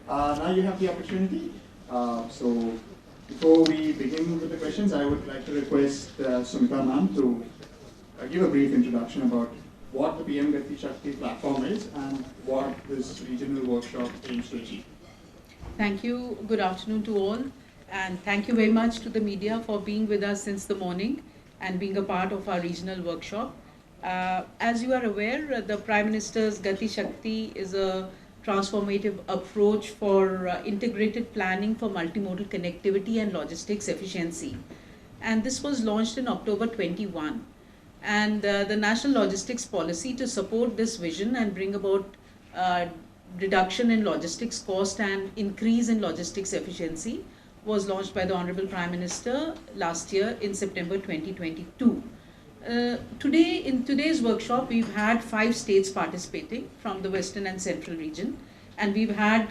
Now you have the opportunity. So before we begin with the questions, I would like to request Sumita ma'am to give a brief introduction about what the PM Gati Shakti platform is and what this regional workshop aims to achieve. Thank you. Good afternoon to all. And thank you very much to the media for being with us since the morning and being a part of our regional workshop. As you are aware, the Prime Minister's Gati Shakti is a transformative approach for integrated planning for multimodal connectivity and logistics efficiency. And this was launched in October 21. And the National Logistics Policy to support this vision and bring about reduction in logistics cost and increase in logistics efficiency was launched by the Honorable Prime Minister last year in September 2022. In today's workshop, we've had 5 states participating from the Western and Central region, and we've had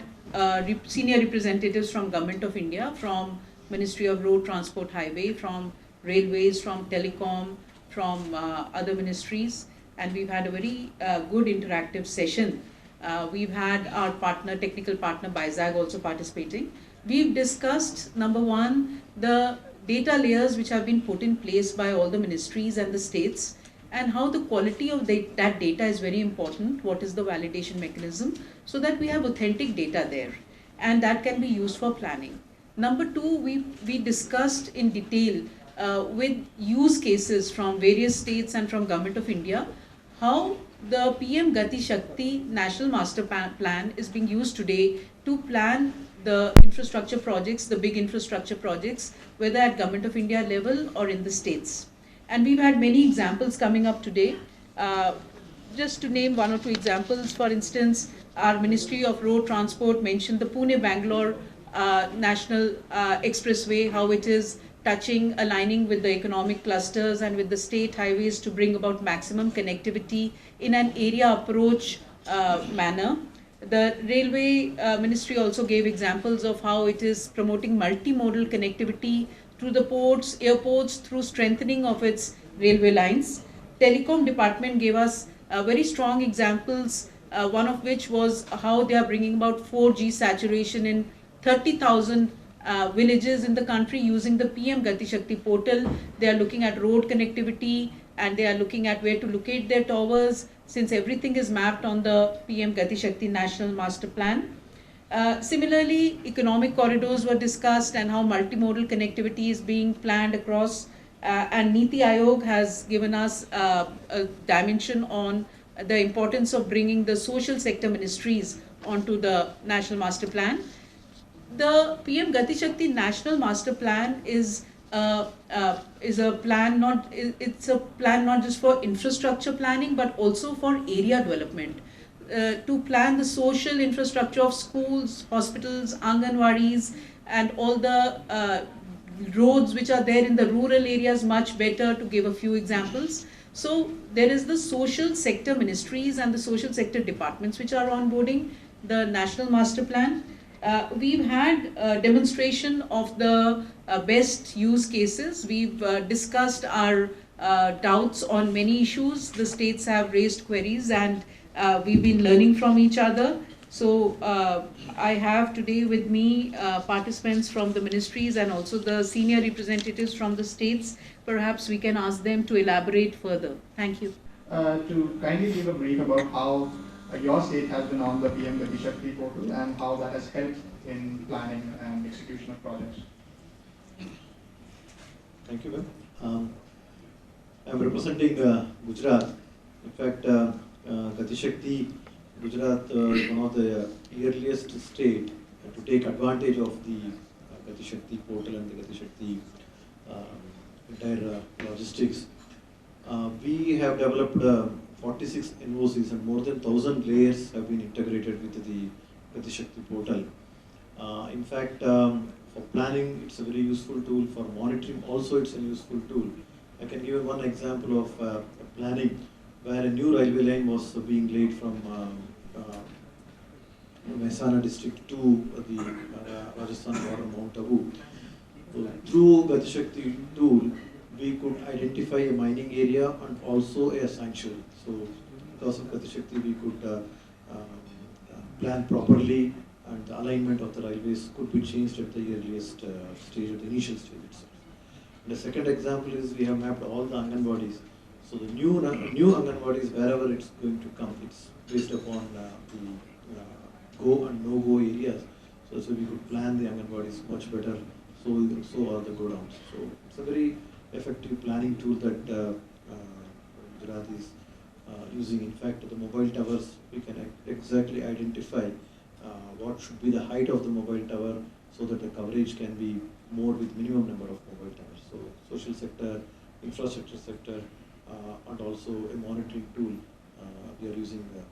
senior representatives from Government of India, from Ministry of Road Transport Highway, from Railways, from Telecom, from other ministries, and we've had a very good interactive session. We've had our technical partner BIZAG also participating. We've discussed, number one, the data layers which have been put in place by all the ministries and the states, and how the quality of that data is very important. What is the validation mechanism, so that we have authentic data there, and that can be used for planning. Number two, we discussed in detail with use cases from various states and from Government of India, how the PM Gati Shakti National Master Plan is being used today to plan the infrastructure projects, the big infrastructure projects, whether at Government of India level or in the states. And we've had many examples coming up today. Just to name one or two examples, for instance, our Ministry of Road Transport mentioned the Pune-Bangalore National Expressway, how it is aligning with the economic clusters and with the state highways to bring about maximum connectivity in an area approach manner. The Railway Ministry also gave examples of how it is promoting multimodal connectivity through the ports, airports, through strengthening of its railway lines. Telecom Department gave us very strong examples, one of which was how they are bringing about 4G saturation in 30,000 villages in the country using the PM Gati Shakti portal. They are looking at road connectivity, and they are looking at where to locate their towers, since everything is mapped on the PM Gati Shakti National Master Plan. Similarly, economic corridors were discussed and how multimodal connectivity is being planned across, and Niti Aayog has given us a dimension on the importance of bringing the social sector ministries onto the National Master Plan. The PM Gati Shakti National Master Plan is a plan not just for infrastructure planning, but also for area development, to plan the social infrastructure of schools, hospitals, anganwadis, and all the roads which are there in the rural areas much better, to give a few examples. So there is the social sector ministries and the social sector departments which are onboarding the National Master Plan. We've had a demonstration of the best use cases. We've discussed our doubts on many issues. The states have raised queries, and we've been learning from each other. So I have today with me participants from the ministries and also the senior representatives from the states. Perhaps we can ask them to elaborate further. Thank you. To kindly give a brief about how your state has been on the PM Gati Shakti portal and how that has helped in planning and execution of projects. Thank you, ma'am. I'm representing Gujarat. In fact, Gati Shakti, Gujarat is one of the earliest state to take advantage of the Gati Shakti portal and the Gati Shakti entire logistics. We have developed 46 NOCs and more than 1,000 layers have been integrated with the Gati Shakti portal. In fact, for planning, it's a very useful tool. For monitoring, also it's a useful tool. I can give one example of planning where a new railway line was being laid from Mehsana district to the Rajasthan border, Mount Abu. So through Gati Shakti tool, we could identify a mining area and also a sanctuary. So because of Gati Shakti, we could plan properly and the alignment of the railways could be changed at the earliest stage, at the initial stage itself. And the second example is we have mapped all the Anganwadis. So the new Anganwadis, wherever it's going to come, it's based upon the go and no-go areas. So we could plan the Anganwadis much better, so are the go-downs. So it's a very effective planning tool that Gujarat is using. In fact, the mobile towers, we can exactly identify what should be the height of the mobile tower so that the coverage can be more with minimum number of mobile towers. So social sector, infrastructure sector, and also a monitoring tool. We are using the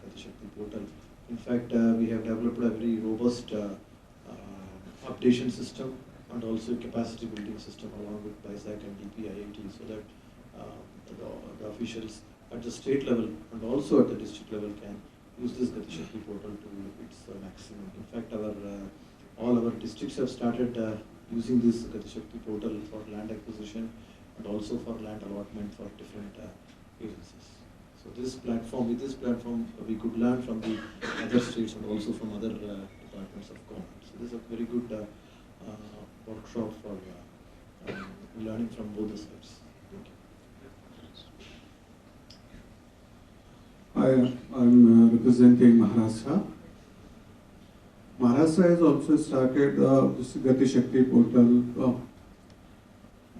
Gati Shakti portal. In fact, we have developed a very robust updation system and also capacity building system along with BISAC and DPIIT, so that the officials at the state level and also at the district level can use this Gati Shakti portal to its maximum. In fact, all our districts have started using this Gati Shakti portal for land acquisition and also for land allotment for different agencies. So with this platform, we could learn from the other states and also from other departments of government. So this is a very good workshop for learning from both the sides. Thank you. Hi, I'm representing Maharashtra. Maharashtra has also started this Gati Shakti portal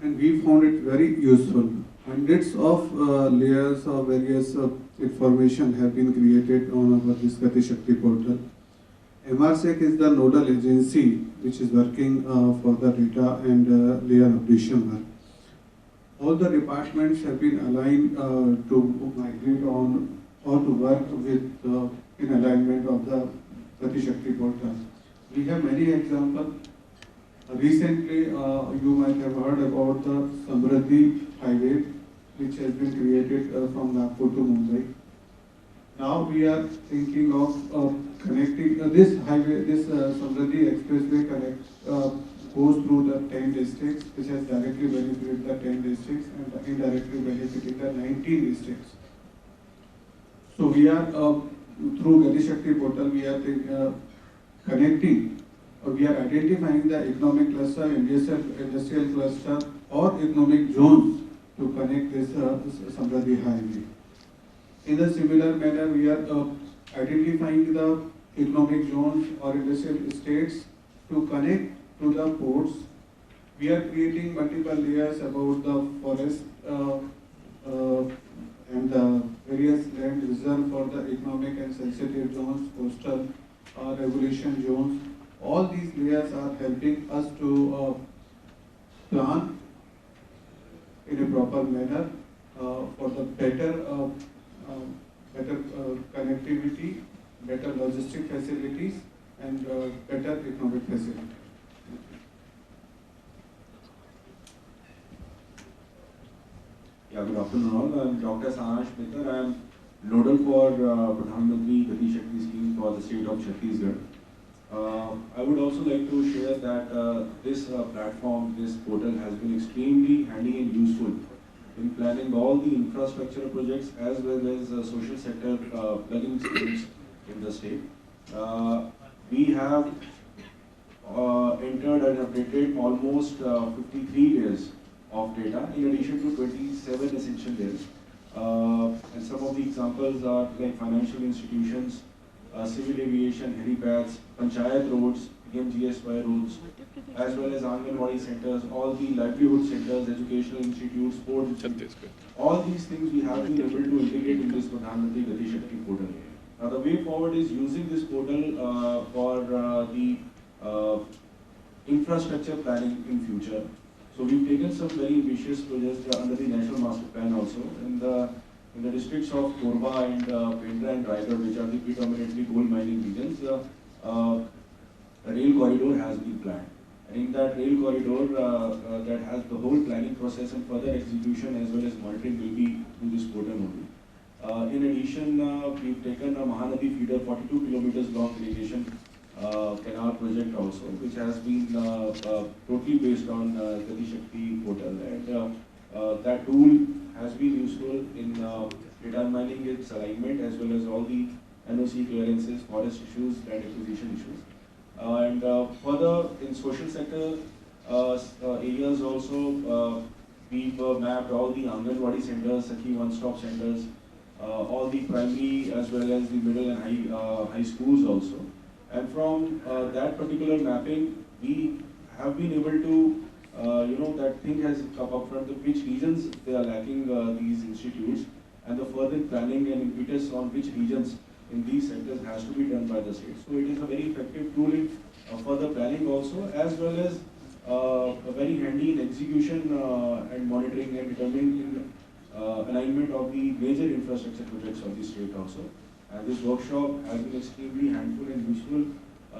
and we found it very useful. Hundreds of layers of various information have been created on our this Gati Shakti portal. MRSEC is the nodal agency which is working for the data and layer updation work. All the departments have been aligned to migrate on or to work with in alignment of the Gati Shakti portal. We have many examples. Recently, you might have heard about the Samruddhi highway, which has been created from Nagpur to Mumbai. Now we are thinking of connecting this highway, this Samruddhi expressway goes through the 10 districts, which has directly benefited the 10 districts and indirectly benefiting the 19 districts. So we are through Gati Shakti portal, we are connecting. We are identifying the economic cluster, industrial cluster, or economic zones to connect this Samruddhi highway. In a similar manner, we are identifying the economic zones or industrial estates to connect to the ports. We are creating multiple layers about the forest and the various land reserved for the economic and sensitive zones, coastal regulation zones. All these layers are helping us to plan in a proper manner for the better connectivity, better logistic facilities, and better economic facilities. Yeah, good afternoon all. I'm Dr. Sahash Mitter. I am nodal for Pradhan Mantri Gati Shakti scheme for the state of Chhattisgarh. I would also like to share that this platform, this portal has been extremely handy and useful in planning all the infrastructure projects as well as social sector planning schemes in the state. We have entered and updated almost 53 layers of data in addition to 27 essential layers. And some of the examples are like financial institutions, civil aviation, helipads, panchayat roads, PMGSY roads, as well as Anganwadi centers, all the livelihood centers, educational institutes, sports institutes. All these things we have been able to integrate in this Pradhan Mantri Gati Shakti portal. Now the way forward is using this portal for the infrastructure planning in future. So we've taken some very ambitious projects under the National Master Plan also. In the districts of Korba and Pendra and Raigad, which are the predominantly gold mining regions, a rail corridor has been planned. And in that rail corridor, that has the whole planning process and further execution as well as monitoring will be through this portal only. In addition, we've taken a Mahanadi feeder 42 kilometers long irrigation canal project also, which has been totally based on Gati Shakti portal, and that tool has been useful in determining its alignment as well as all the NOC clearances, forest issues, land acquisition issues. And further, in social sector areas also, we've mapped all the Anganwadi centers, Sakhi one-stop centers, all the primary as well as the middle and high schools also. And from that particular mapping, we have been able to, that thing has come up front of which regions they are lacking these institutes, and the further planning and impetus on which regions in these sectors has to be done by the state. So it is a very effective tool in further planning also, as well as very handy in execution and monitoring and determining in alignment of the major infrastructure projects of the state also. And this workshop has been extremely handful and useful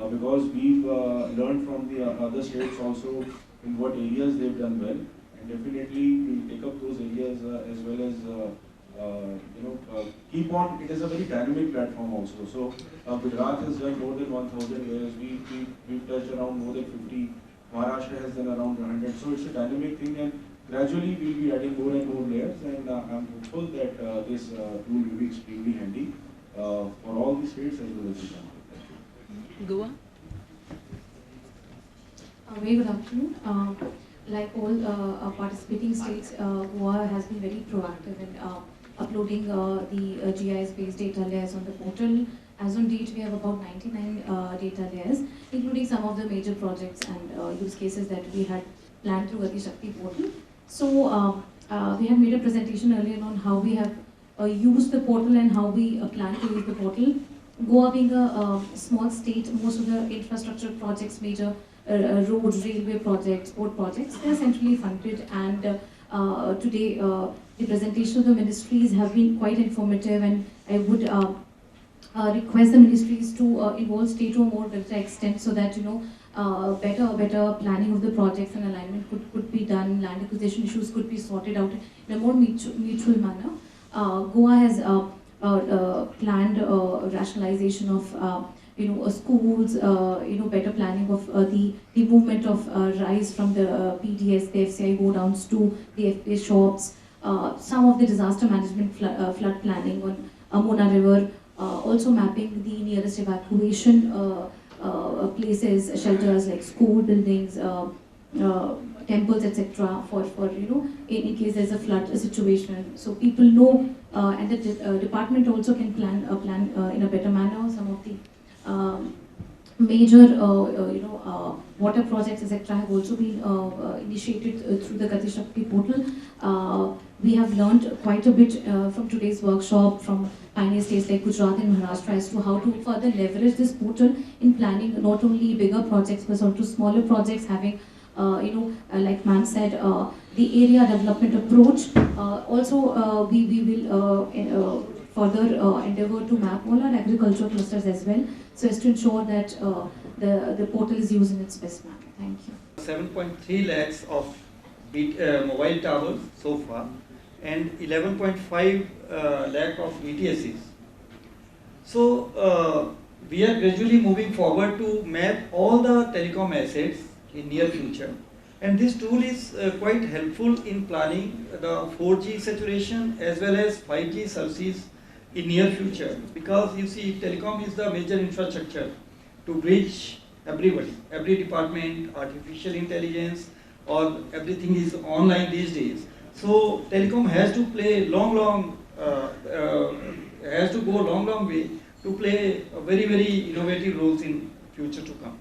because we've learned from the other states also in what areas they've done well, and definitely we'll take up those areas as well as keep on. It is a very dynamic platform also. So Gujarat has done more than 1,000 layers. We've touched around more than 50. Maharashtra has done around 100. So it's a dynamic thing, and gradually we'll be adding more and more layers. And I'm hopeful that this tool will be extremely handy for all the states as well as the country. Thank you. Goa. Very good afternoon. Like all participating states, Goa has been very proactive in uploading the GIS-based data layers on the portal. As on date, we have about 99 data layers, including some of the major projects and use cases that we had planned through Gati Shakti portal. So we have made a presentation earlier on how we have used the portal and how we plan to use the portal. Goa being a small state, most of the infrastructure projects, major road, railway projects, port projects, they are centrally funded, and today the presentation of the ministries have been quite informative, and I would request the ministries to involve state to a more greater extent so that better planning of the projects and alignment could be done, land acquisition issues could be sorted out in a more mutual manner. Goa has planned rationalization of schools, better planning of the movement of rice from the PDS, the FCI go downs to the FPA shops, some of the disaster management flood planning on Mona River, also mapping the nearest evacuation places, shelters like school buildings, temples, etc. for in case there's a flood situation. So people know, and the department also can plan in a better manner. Some of the major water projects, etc. have also been initiated through the Gati Shakti portal. We have learned quite a bit from today's workshop from pioneer states like Gujarat and Maharashtra as to how to further leverage this portal in planning not only bigger projects but also smaller projects, having like ma'am said, the area development approach. Also we will further endeavor to map all our agricultural clusters as well, so as to ensure that the portal is used in its best manner. Thank you. 7.3 lakhs of mobile towers so far, and 11.5 lakh of ETSs. So we are gradually moving forward to map all the telecom assets in near future, and this tool is quite helpful in planning the 4G saturation as well as 5G services in near future, because you see telecom is the major infrastructure to bridge everybody, every department, artificial intelligence, or everything is online these days. So telecom has to play has to go long way to play a very innovative roles in future to come.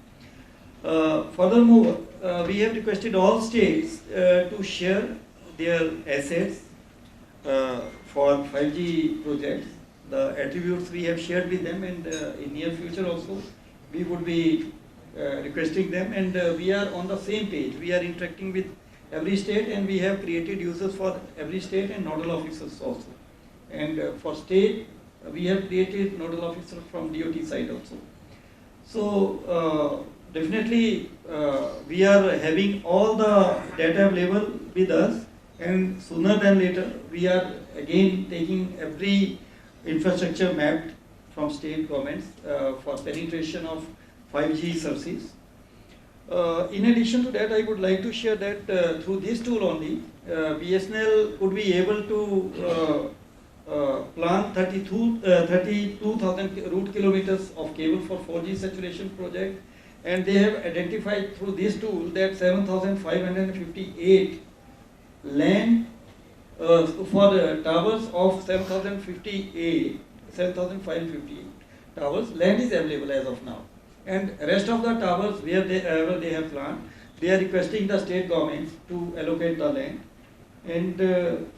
Furthermore, we have requested all states to share their assets for 5G projects. The attributes we have shared with them, and in near future also we would be requesting them, and we are on the same page. We are interacting with every state, and we have created users for every state and nodal officers also. And for state, we have created nodal officers from DOT side also. So definitely we are having all the data available with us, and sooner than later we are again taking every infrastructure mapped from state governments for penetration of 5G services. In addition to that, I would like to share that through this tool only, BSNL would be able to plan 32,000 route kilometers of cable for 4G saturation project, and they have identified through this tool that 7,558 land for towers of 7,558 towers, land is available as of now. And rest of the towers wherever they have planned, they are requesting the state governments to allocate the land. And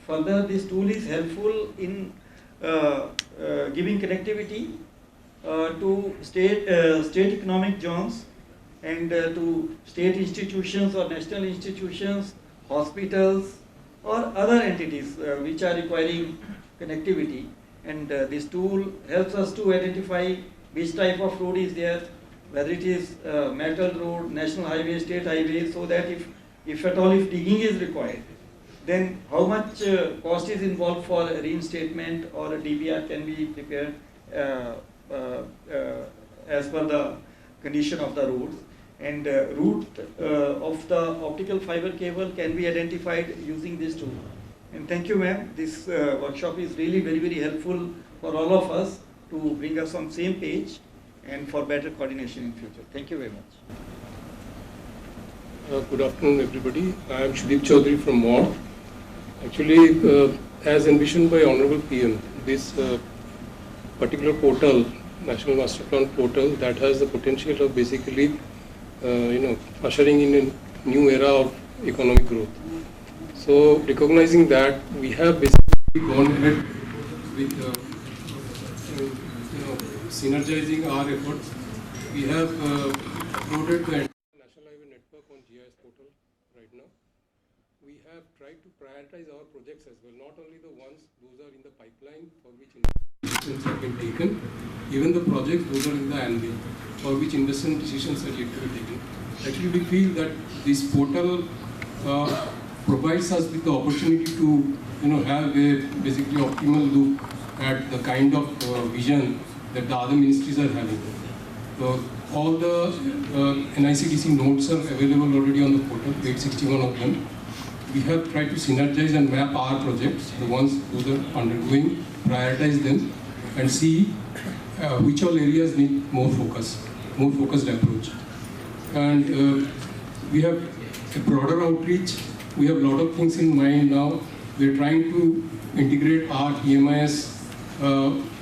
further, this tool is helpful in giving connectivity to state economic zones and to state institutions or national institutions, hospitals, or other entities which are requiring connectivity. And this tool helps us to identify which type of road is there, whether it is metal road, national highway, state highway, so that if at all if digging is required, then how much cost is involved for reinstatement or a DBR can be prepared as per the condition of the roads. And route of the optical fiber cable can be identified using this tool. And thank you, ma'am. This workshop is really very, very helpful for all of us to bring us on same page and for better coordination in future. Thank you very much. Good afternoon, everybody. I am Shudip Chaudhary from MOD. Actually, as envisioned by Honorable PM, this particular portal, National Master Plan portal, that has the potential of basically, ushering in a new era of economic growth. So, recognizing that, we have basically gone ahead with, synergizing our efforts. We have uploaded the National Highway Network on GIS portal right now. We have tried to prioritize our projects as well, not only the ones those are in the pipeline for which investments have been taken, even the projects those are in the anvil for which investment decisions are yet to be taken. Actually, we feel that this portal provides us with the opportunity to have a basically optimal look at the kind of vision that the other ministries are having. All the NICDC notes are available already on the portal, 861 of them. We have tried to synergize and map our projects, the ones those are undergoing, prioritize them, and see which all areas need more focused approach. And we have a broader outreach. We have a lot of things in mind now. We are trying to integrate our PMIS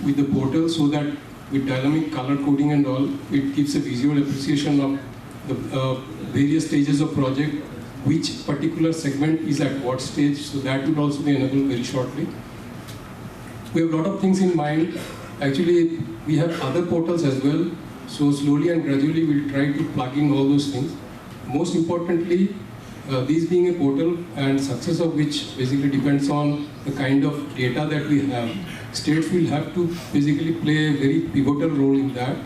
with the portal so that with dynamic color coding and all, it gives a visual appreciation of the various stages of project, which particular segment is at what stage, so that will also be enabled very shortly. We have a lot of things in mind. Actually, we have other portals as well, so slowly and gradually we'll try to plug in all those things. Most importantly, these being a portal and success of which basically depends on the kind of data that we have. States will have to basically play a very pivotal role in that.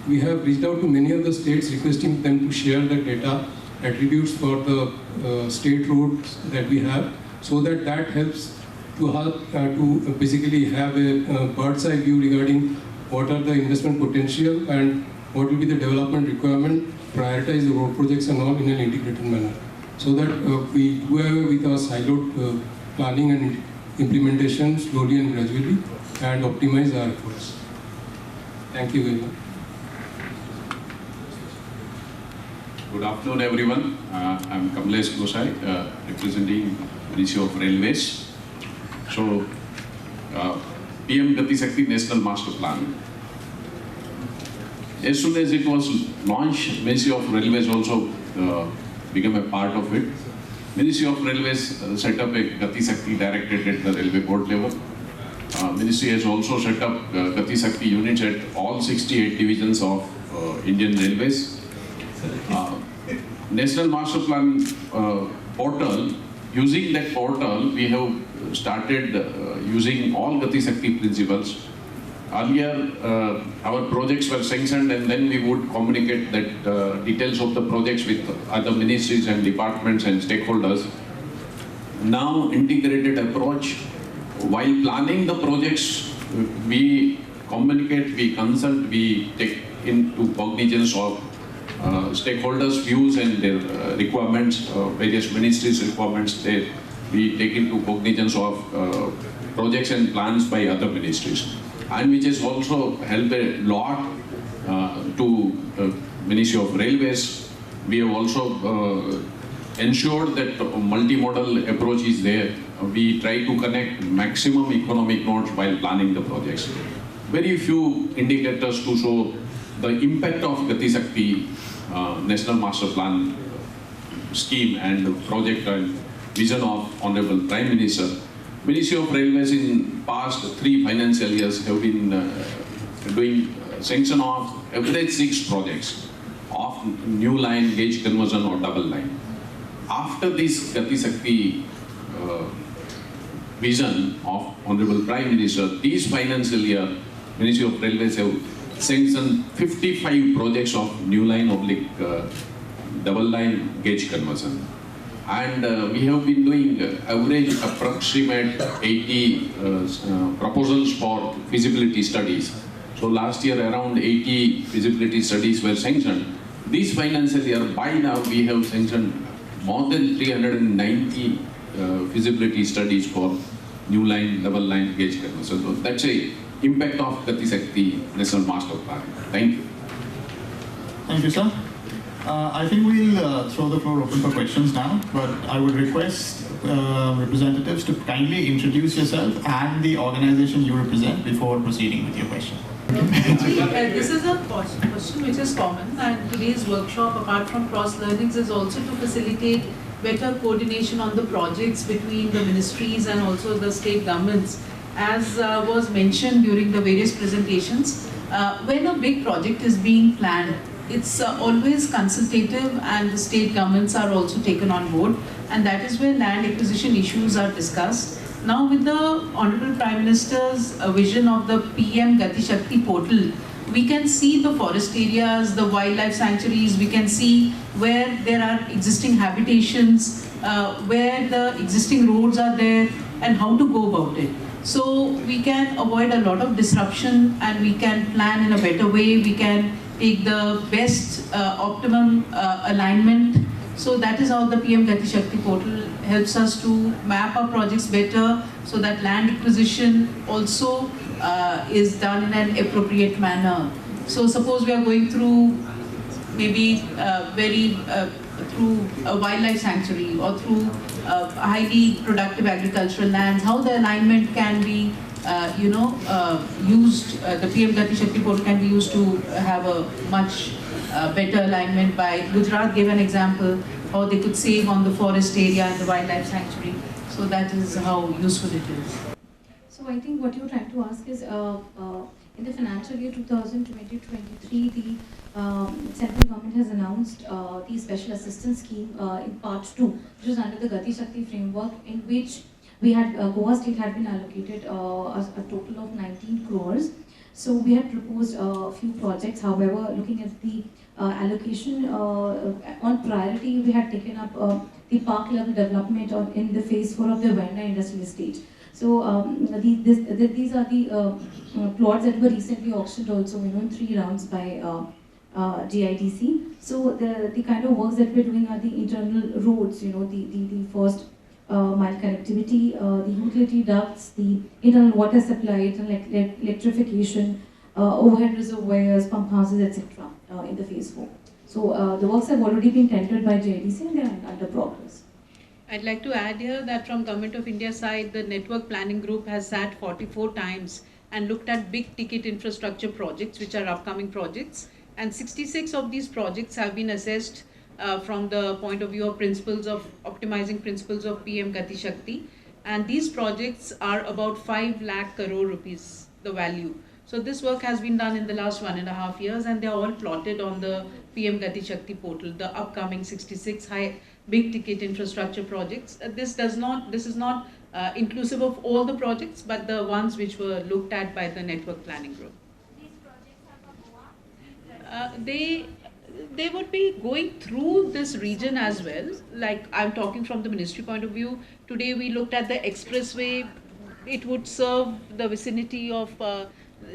We have reached out to many of the states requesting them to share the data attributes for the state roads that we have, so that helps to basically have a bird's eye view regarding what are the investment potential and what will be the development requirement, prioritize the road projects and all in an integrated manner, so that we do away with our siloed planning and implementation slowly and gradually and optimize our efforts. Thank you very much. Good afternoon, everyone. I'm Kamlesh Gosai, representing Ministry of Railways. So, PM Gati Shakti National Master Plan. As soon as it was launched, Ministry of Railways also became a part of it. Ministry of Railways set up a Gati Shakti directorate at the railway board level. Ministry has also set up Gati Shakti units at all 68 divisions of Indian Railways. National Master Plan portal, using that portal, we have started using all Gati Shakti principles. Earlier, our projects were sanctioned and then we would communicate that details of the projects with other ministries and departments and stakeholders. Now, integrated approach. While planning the projects, we communicate, we consult, we take into cognizance of stakeholders' views and their requirements, various ministries' requirements, their we take into cognizance of projects and plans by other ministries, and which has also helped a lot to Ministry of Railways. We have also ensured that multi-modal approach is there. We try to connect maximum economic nodes while planning the projects. Very few indicators to show the impact of Gati Shakti National Master Plan scheme and project and vision of Honorable Prime Minister. Ministry of Railways in past 3 financial years have been doing sanction of average 6 projects of new line, gauge conversion or double line. After this Gati Shakti vision of Honorable Prime Minister, this financial year, Ministry of Railways have sanctioned 55 projects of new line oblique double line gauge conversion. And we have been doing average approximate 80 proposals for feasibility studies. So last year around 80 feasibility studies were sanctioned. This financial year, by now we have sanctioned more than 390 feasibility studies for new line, double line gauge conversion. So that's a impact of Gati Shakti National Master Plan. Thank you. Thank you, sir. I think we'll throw the floor open for questions now, but I would request representatives to kindly introduce yourself and the organization you represent before proceeding with your question. This is a question which is common, and today's workshop, apart from cross-learnings, is also to facilitate better coordination on the projects between the ministries and also the state governments. As was mentioned during the various presentations, when a big project is being planned, it's always consultative, and the state governments are also taken on board, and that is where land acquisition issues are discussed. Now with the Honorable Prime Minister's vision of the PM Gati Shakti portal, we can see the forest areas, the wildlife sanctuaries, we can see where there are existing habitations, where the existing roads are there, and how to go about it. So we can avoid a lot of disruption, and we can plan in a better way, we can take the best optimum alignment. So that is how the PM Gati Shakti portal helps us to map our projects better, so that land acquisition also is done in an appropriate manner. So suppose we are going through maybe through a wildlife sanctuary or through highly productive agricultural lands, how the alignment can be used, the PM Gati Shakti portal can be used to have a much better alignment. By Gujarat gave an example how they could save on the forest area and the wildlife sanctuary. So that is how useful it is. So I think what you're trying to ask is, in the financial year 2020-23, the central government has announced the special assistance scheme in part 2, which is under the Gati Shakti framework, in which we had Goa state had been allocated a total of 19 crores. So we had proposed a few projects. However, looking at the allocation on priority, we had taken up the park level development in the phase 4 of the Vanda industrial estate. So these are the plots that were recently auctioned also, in 3 rounds by GIDC. So the kind of works that we're doing are the internal roads, the first mile connectivity, the utility ducts, the internal water supply, internal electrification, overhead reservoirs, pump houses, etc. In the phase 4. So the works have already been tendered by GIDC and they are under progress. I'd like to add here that from Government of India side, the network planning group has sat 44 times and looked at big ticket infrastructure projects, which are upcoming projects, and 66 of these projects have been assessed from the point of view of principles of optimizing principles of PM Gati Shakti, and these projects are about 5 lakh crore rupees, the value. So this work has been done in the last 1.5 years, and they are all plotted on the PM Gati Shakti portal, the upcoming 66 big ticket infrastructure projects. This is not inclusive of all the projects, but the ones which were looked at by the network planning group. These projects are for They would be going through this region as well. Like, I'm talking from the ministry point of view. Today we looked at the expressway. It would serve the vicinity of,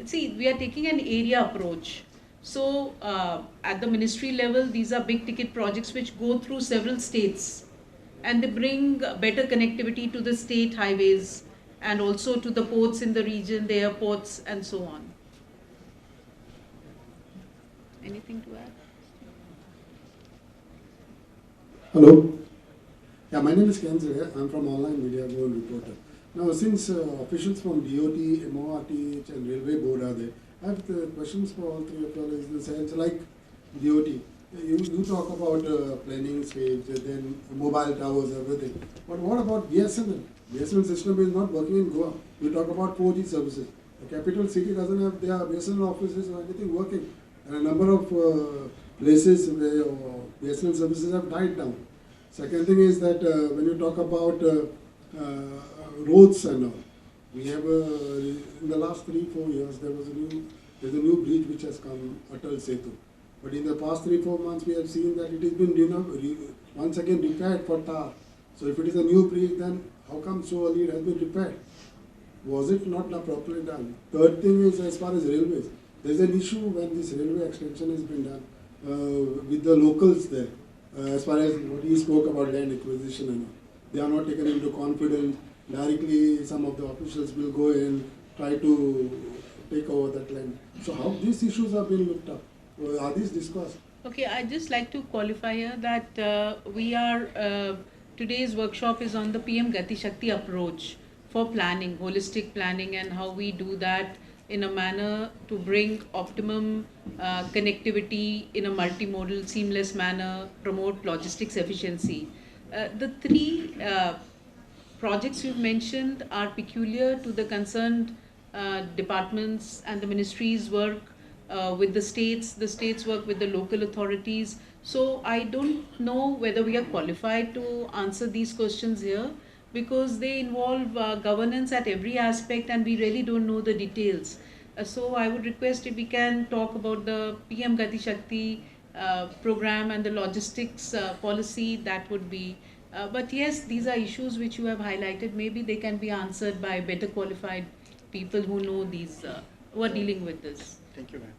see, we are taking an area approach. So at the ministry level, these are big ticket projects which go through several states. and they bring better connectivity to the state highways and also to the ports in the region, the airports, and so on. Anything to add? Hello. Yeah, my name is Kenzre. I'm from Online Media Gold Reporter. Now, since officials from DOT, MORTH, and Railway Board are there, I have questions for all three of you. In the sense, like DOT, you talk about planning stage, then mobile towers, everything. But what about BSNL? BSNL system is not working in Goa. You talk about 4G services. The capital city doesn't have their BSNL offices or anything working. And a number of places where BSNL services have died down. Second thing is that when you talk about roads and all, we have in the last 3-4 years there's a new bridge which has come, Atal Setu. But in the past 3-4 months we have seen that it has been once again repaired for tar. So if it is a new bridge, then how come so early it has been repaired? Was it not properly done? Third thing is as far as railways, there is an issue when this railway extension has been done with the locals there. As far as what he spoke about land acquisition and all. They are not taken into confidence. Directly, some of the officials will go and try to take over that land. So how these issues are being looked up? Are these discussed? Okay, I'd just like to qualify here that today's workshop is on the PM Gati Shakti approach for planning, holistic planning, and how we do that in a manner to bring optimum connectivity in a multimodal, seamless manner, promote logistics efficiency. The three projects you've mentioned are peculiar to the concerned departments, and the ministries work with the states work with the local authorities. So I don't know whether we are qualified to answer these questions here, because they involve governance at every aspect and we really don't know the details. So I would request if we can talk about the PM Gati Shakti program and the logistics policy, that would be. But yes, these are issues which you have highlighted. Maybe they can be answered by better qualified people who know these, who are dealing with this. Thank you, ma'am.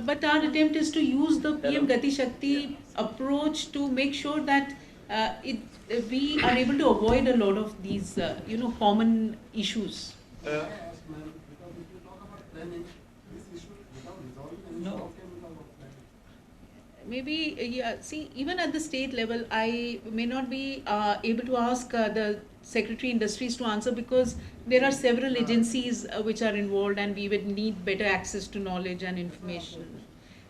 But our attempt is to use the PM Gati Shakti approach to make sure that we are able to avoid a lot of these, common issues. No. Maybe, yeah, see, even at the state level, I may not be able to ask the Secretary Industries to answer, because there are several agencies which are involved and we would need better access to knowledge and information.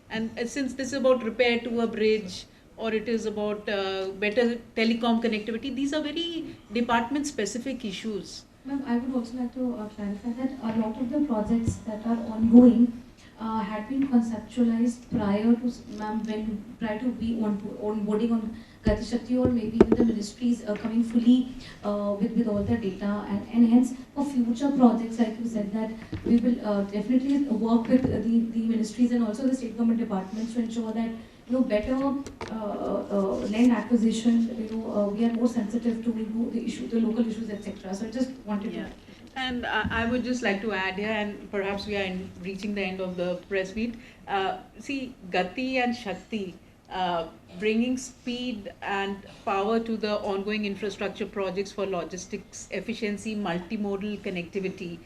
And since this is about repair to a bridge, or it is about better telecom connectivity, these are very department specific issues. Ma'am, I would also like to clarify that a lot of the projects that are ongoing had been conceptualized prior to be onboarding on Gati Shakti, or maybe with the ministries coming fully with all the data, and hence for future projects, like you said, that we will definitely work with the ministries and also the state government departments to ensure that better land acquisition. We are more sensitive to the local issues, etc. So I just wanted to. And I would just like to add here, and perhaps we are reaching the end of the press meet. See, Gati and Shakti, bringing speed and power to the ongoing infrastructure projects for logistics efficiency, multimodal connectivity.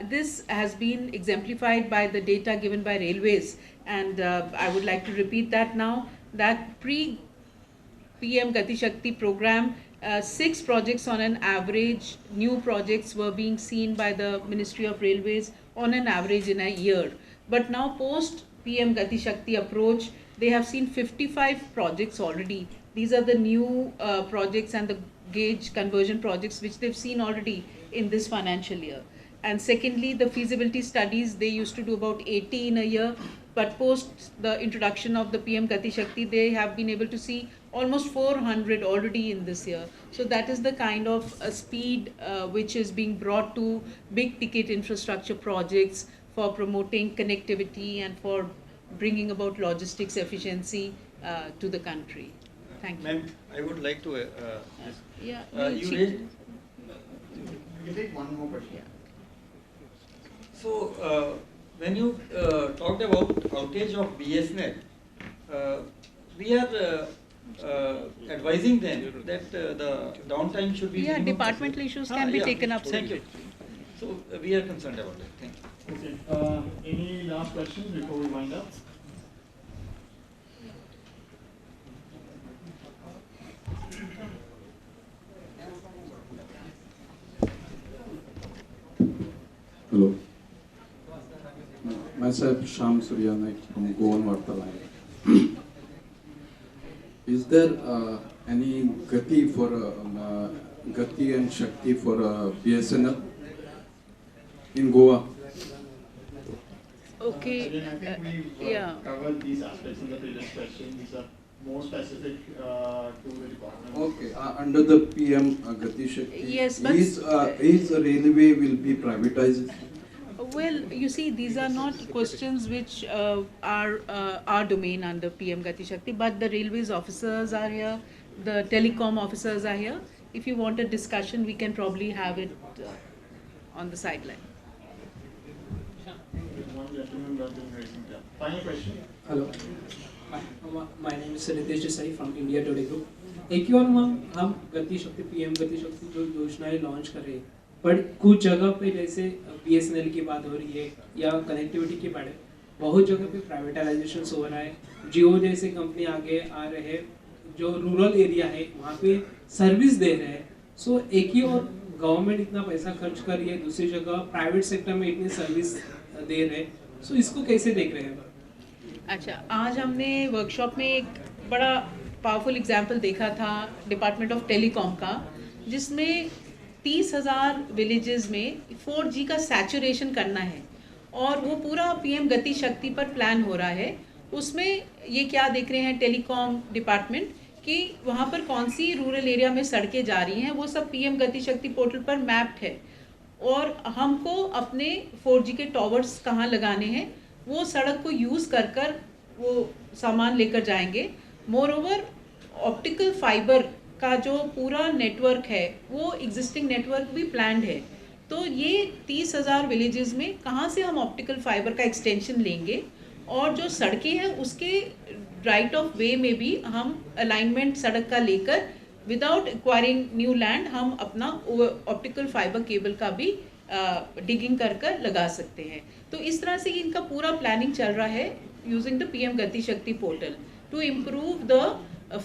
This has been exemplified by the data given by railways, and I would like to repeat that now, that pre-PM Gati Shakti program, 6 projects on an average, new projects were being seen by the Ministry of Railways on an average in a year. But now post PM Gati Shakti approach, they have seen 55 projects already. These are the new projects and the gauge conversion projects which they've seen already in this financial year. And secondly, the feasibility studies, they used to do about 80 in a year, but post the introduction of the PM Gati Shakti, they have been able to see almost 400 already in this year. So that is the kind of speed which is being brought to big ticket infrastructure projects for promoting connectivity and for bringing about logistics efficiency to the country. Thank you. Ma'am, I would like to. You take one more question. So, when you talked about outage of BSNL, we are advising them that the downtime should be minimum. Departmental issues can be taken up. Thank you. So we are concerned about it. Thank you. Okay. Any last questions before we wind up? Hello. Myself, Sham Suryanik from Goan Vartaline. Is there any Gati for Gati and Shakti for BSNL in Goa? Okay. Again, I think we've covered these aspects in the previous question. These are more specific to the department. Okay, under the PM Gati Shakti, Yes, but is railway will be privatized? Well, you see, these are not questions which are our domain under PM Gati Shakti, but the railways officers are here, the telecom officers are here. If you want a discussion, we can probably have it on the sideline. One gentleman got been raising there. Final question. Hello. Hi. My name is Ritesh Desai from India Today Group. एक ही और हम गति शक्ति PM Gati शक्ति जो योजनाएं launch कर रहे हैं, पर कुछ जगह पे जैसे BSNL की बात हो रही है या कनेक्टिविटी की बात है, बहुत जगह पे प्राइवेटाइजेशन हो रहा है, जियो जैसे कंपनी आगे आ रहे हैं, जो रूरल एरिया है वहाँ पे सर्विस दे रहे हैं. सो एक ही और गवर्नमेंट इतना पैसा खर्च कर रही है, दूसरी जगह प्राइवेट सेक्टर में इतनी सर्विस दे रहे हैं, सो इसको कैसे देख रहे हैं? अच्छा, आज हमने वर्कशॉप में एक बड़ा पावरफुल एग्जाम्पल देखा था डिपार्टमेंट ऑफ टेलीकॉम का, जिसमें 30,000 विलेजेस में 4G का सैचुरेशन करना है और वो पूरा PM गति शक्ति पर प्लान हो रहा है. उसमें ये क्या देख रहे हैं टेलीकॉम डिपार्टमेंट कि वहाँ पर कौन सी रूरल एरिया में सड़कें जा रही हैं, वो सब PM गति शक्ति पोर्टल पर मैप्ड है और हमको अपने 4G के टॉवर्स कहाँ लगाने हैं वो सड़क को यूज़ कर कर वो सामान लेकर जाएंगे. मोर ओवर ऑप्टिकल फाइबर का जो पूरा नेटवर्क है वो एग्जिस्टिंग नेटवर्क भी प्लान्ड है. तो ये 30,000 विलेजेस में कहाँ से हम ऑप्टिकल फाइबर का एक्सटेंशन लेंगे और जो सड़कें हैं उसके राइट ऑफ वे में भी हम अलाइनमेंट सड़क का लेकर विदाउट एक्वायरिंग न्यू लैंड हम अपना ऑप्टिकल फाइबर केबल का भी डिगिंग कर कर लगा सकते हैं. तो इस तरह से इनका पूरा प्लानिंग चल रहा है using the PM Gati Shakti portal to improve the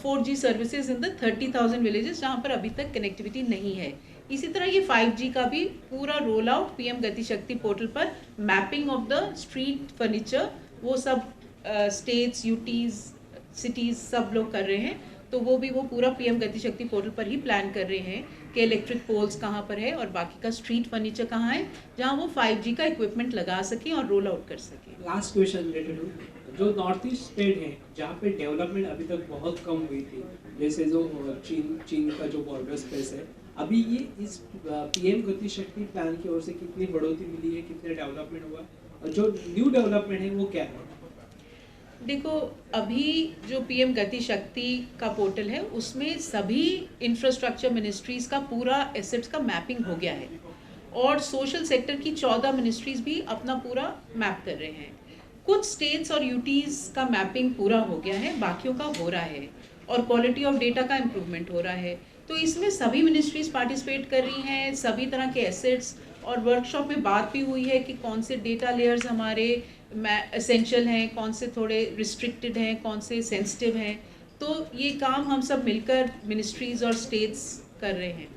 4G services in the 30,000 villages जहाँ पर अभी तक कनेक्टिविटी नहीं है. इसी तरह ये 5G का भी पूरा roll out PM Gati Shakti portal पर mapping of the street furniture वो सब स्टेट्स, यूटीज, सिटीज़ सब लोग कर रहे हैं. तो वो पूरा PM गति शक्ति पोर्टल पर ही प्लान कर रहे हैं कि इलेक्ट्रिक पोल्स कहाँ पर है और बाकी का स्ट्रीट फर्नीचर कहाँ है जहाँ वो 5G का इक्विपमेंट लगा सकें और रोल आउट कर सकें. लास्ट क्वेश्चन रिलेटेड टू जो नॉर्थ ईस्ट स्टेट है जहाँ पे डेवलपमेंट अभी तक बहुत कम हुई थी, जैसे जो चीन का जो बॉर्डर स्पेस है, अभी ये इस PM गति शक्ति प्लान की ओर से कितनी बढ़ोतरी मिली है, कितने डेवलपमेंट हुआ और जो न्यू डेवलपमेंट है वो क्या है? देखो, अभी जो PM गति शक्ति का पोर्टल है उसमें सभी इंफ्रास्ट्रक्चर मिनिस्ट्रीज़ का पूरा एसेट्स का मैपिंग हो गया है और सोशल सेक्टर की 14 मिनिस्ट्रीज़ भी अपना पूरा मैप कर रहे हैं. कुछ स्टेट्स और यूटीज़ का मैपिंग पूरा हो गया है, बाकियों का हो रहा है और क्वालिटी ऑफ डेटा का इम्प्रूवमेंट हो रहा है. तो इसमें सभी मिनिस्ट्रीज़ पार्टिसिपेट कर रही हैं, सभी तरह के एसेट्स, और वर्कशॉप में बात भी हुई है कि कौन से डेटा लेयर्स हमारे एसेंशियल हैं, कौन से थोड़े रिस्ट्रिक्टेड हैं, कौन से सेंसिटिव हैं. तो ये काम हम सब मिलकर मिनिस्ट्रीज़ और स्टेट्स कर रहे हैं.